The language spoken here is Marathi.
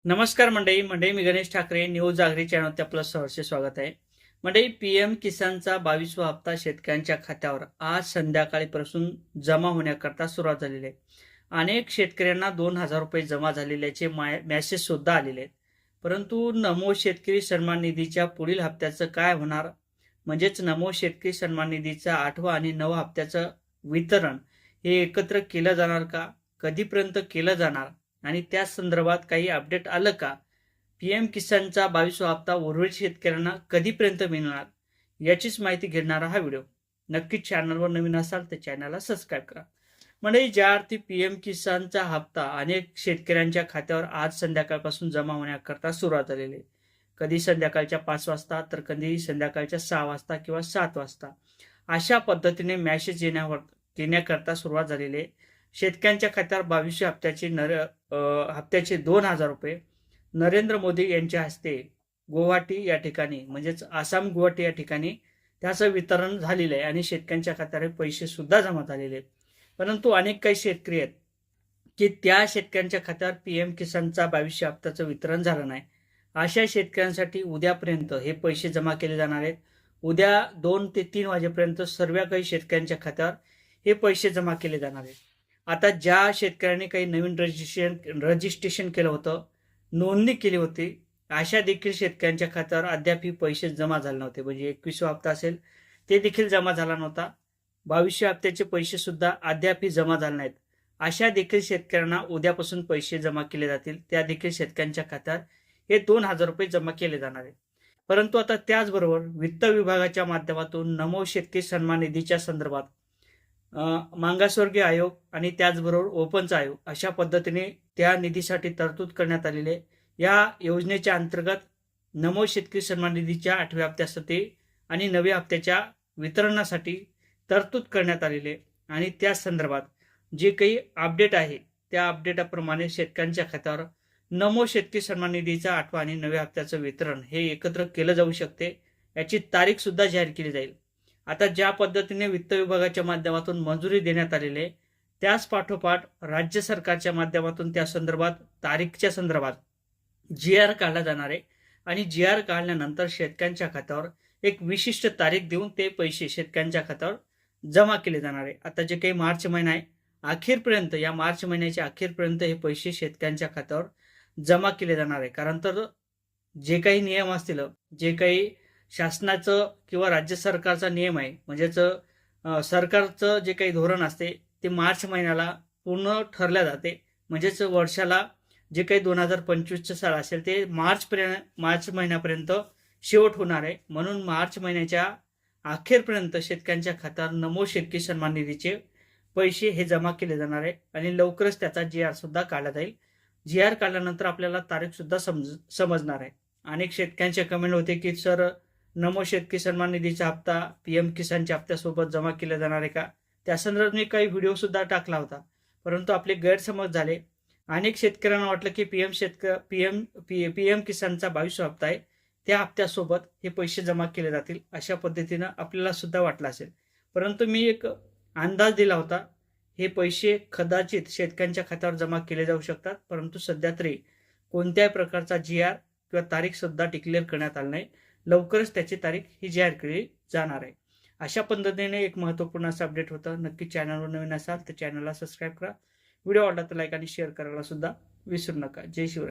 नमस्कार मंडळी मी गणेश ठाकरे न्यूज आगरी चॅनलवर आपलं सहर्ष स्वागत आहे. मंडळी, पीएम किसानचा 22वा हप्ता शेतकऱ्यांच्या खात्यावर आज संध्याकाळीपासून जमा होण्याकरता सुरुवात झालेली आहे. अनेक शेतकऱ्यांना 2,000 रुपये जमा झालेल्याचे मेसेज सुद्धा आलेले आहेत. परंतु नमो शेतकरी सन्मान निधीच्या पुढील हप्त्याचं काय होणार, म्हणजेच नमो शेतकरी सन्मान निधीचा 8वा आणि 9वा हप्त्याचं वितरण हे एकत्र केलं जाणार का, कधीपर्यंत केलं जाणार आणि त्या संदर्भात काही अपडेट आलं का, पीएम किसानचा 22वा हप्ता उर्वरित शेतकऱ्यांना कधीपर्यंत मिळणार, याचीच माहिती घेणारा हा व्हिडिओ. नक्कीच चॅनलवर नवीन असाल तर चॅनलला सबस्क्राईब करा. म्हणजे ज्या अर्थी पीएम किसानचा हप्ता अनेक शेतकऱ्यांच्या खात्यावर आज संध्याकाळपासून जमा होण्याकरता सुरुवात झालेली आहे. कधी संध्याकाळच्या 5 वाजता तर कधी संध्याकाळच्या 6 वाजता किंवा 7 वाजता अशा पद्धतीने मेसेज येण्याकरता सुरुवात झालेली आहे. शेतकऱ्यांच्या खात्यावर 22व्या हप्त्याचे 2,000 रुपये नरेंद्र मोदी यांच्या हस्ते गुवाहाटी या ठिकाणी, म्हणजेच आसाम गुवाहाटी या ठिकाणी त्याचं वितरण झालेलं आहे आणि शेतकऱ्यांच्या खात्यावर पैसे सुद्धा जमा झालेले आहेत. परंतु अनेक काही शेतकरी आहेत की त्या शेतकऱ्यांच्या खात्यावर पीएम किसानचा 22व्या हप्त्याचं वितरण झालं नाही. अशा शेतकऱ्यांसाठी उद्यापर्यंत हे पैसे जमा केले जाणार आहेत. उद्या 2 ते 3 वाजेपर्यंत सर्व काही शेतकऱ्यांच्या खात्यावर हे पैसे जमा केले जाणार आहेत. आता ज्या शेतकऱ्यांनी काही नवीन रजिस्ट्रेशन केलं होतं, नोंदणी केली होती, अशा देखील शेतकऱ्यांच्या खात्यावर अद्याप ही पैसे जमा झाले नव्हते. म्हणजे 21वा हप्ता असेल ते देखील जमा झाला नव्हता. 22व्या हप्त्याचे पैसे सुद्धा अद्याप जमा झाले नाहीत. अशा देखील शेतकऱ्यांना उद्यापासून पैसे जमा केले जातील. त्या देखील शेतकऱ्यांच्या खात्यावर हे 2,000 रुपये जमा केले जाणार आहेत. परंतु आता त्याचबरोबर वित्त विभागाच्या माध्यमातून नमो शेतकरी सन्मान निधीच्या संदर्भात मागासवर्गीय आयोग आणि त्याचबरोबर ओपनचा आयोग अशा पद्धतीने त्या निधीसाठी तरतूद करण्यात आलेली आहे. या योजनेच्या अंतर्गत नमो शेतकरी सन्मान निधीच्या 8व्या हप्त्यासाठी आणि 9व्या हप्त्याच्या वितरणासाठी तरतूद करण्यात आलेली आहे. आणि त्या संदर्भात जे काही अपडेट आहे त्या अपडेटाप्रमाणे शेतकऱ्यांच्या खात्यावर नमो शेतकरी सन्मान निधीचा 8वा आणि 9व्या हप्त्याचं वितरण हे एकत्र केलं जाऊ शकते. याची तारीख सुद्धा जाहीर केली जाईल. आता ज्या पद्धतीने वित्त विभागाच्या माध्यमातून मंजुरी देण्यात आलेली आहे, त्याच पाठोपाठ राज्य सरकारच्या माध्यमातून त्या संदर्भात तारीखच्या संदर्भात GR काढला जाणार आहे. आणि GR काढल्यानंतर शेतकऱ्यांच्या खात्यावर एक विशिष्ट तारीख देऊन ते पैसे शेतकऱ्यांच्या खात्यावर जमा केले जाणार आहे. आता जे काही मार्च महिना आहे अखेरपर्यंत, या मार्च महिन्याच्या अखेरपर्यंत हे पैसे शेतकऱ्यांच्या खात्यावर जमा केले जाणार आहे. कारण तर जे काही नियम असतील, जे काही शासनाचं किंवा राज्य सरकारचा नियम आहे, म्हणजेच सरकारचं जे काही धोरण असते ते मार्च महिन्याला पूर्ण ठरल्या जाते. म्हणजेच वर्षाला जे काही 2025चं साल असेल ते मार्च महिन्यापर्यंत शेवट होणार आहे. म्हणून मार्च महिन्याच्या अखेरपर्यंत शेतकऱ्यांच्या खात्यावर नमो शेतकरी सन्मान निधीचे पैसे हे जमा केले जाणार आहे आणि लवकरच त्याचा GR सुद्धा काढला जाईल. GR काढल्यानंतर आपल्याला तारीख सुद्धा समजणार आहे. अनेक शेतकऱ्यांचे कमेंट होते की सर, नमो शेतकरी सन्मान निधीचा हप्ता पीएम किसानच्या हप्त्यासोबत जमा केला जाणार आहे का? त्या संदर्भात मी काही व्हिडिओ सुद्धा टाकला होता, परंतु आपले गैरसमज झाले. अनेक शेतकऱ्यांना वाटलं की पीएम किसानचा 22वा हप्ता आहे, त्या हप्त्यासोबत हे पैसे जमा केले जातील अशा पद्धतीनं आपल्याला सुद्धा वाटलं असेल. परंतु मी एक अंदाज दिला होता, हे पैसे कदाचित शेतकऱ्यांच्या खात्यावर जमा केले जाऊ शकतात. परंतु सध्या तरी कोणत्याही प्रकारचा GR किंवा तारीख सुद्धा डिक्लेअर करण्यात आली नाही. लवकरच त्याची तारीख ही जाहीर केली जाणार आहे. अशा पद्धतीने एक महत्त्वपूर्ण असं अपडेट होतं. नक्की चॅनलवर नवीन असाल तर चॅनलला सबस्क्राईब करा. व्हिडिओ आवडला तर लाईक आणि शेअर करायला सुद्धा विसरू नका. जय शिवराय.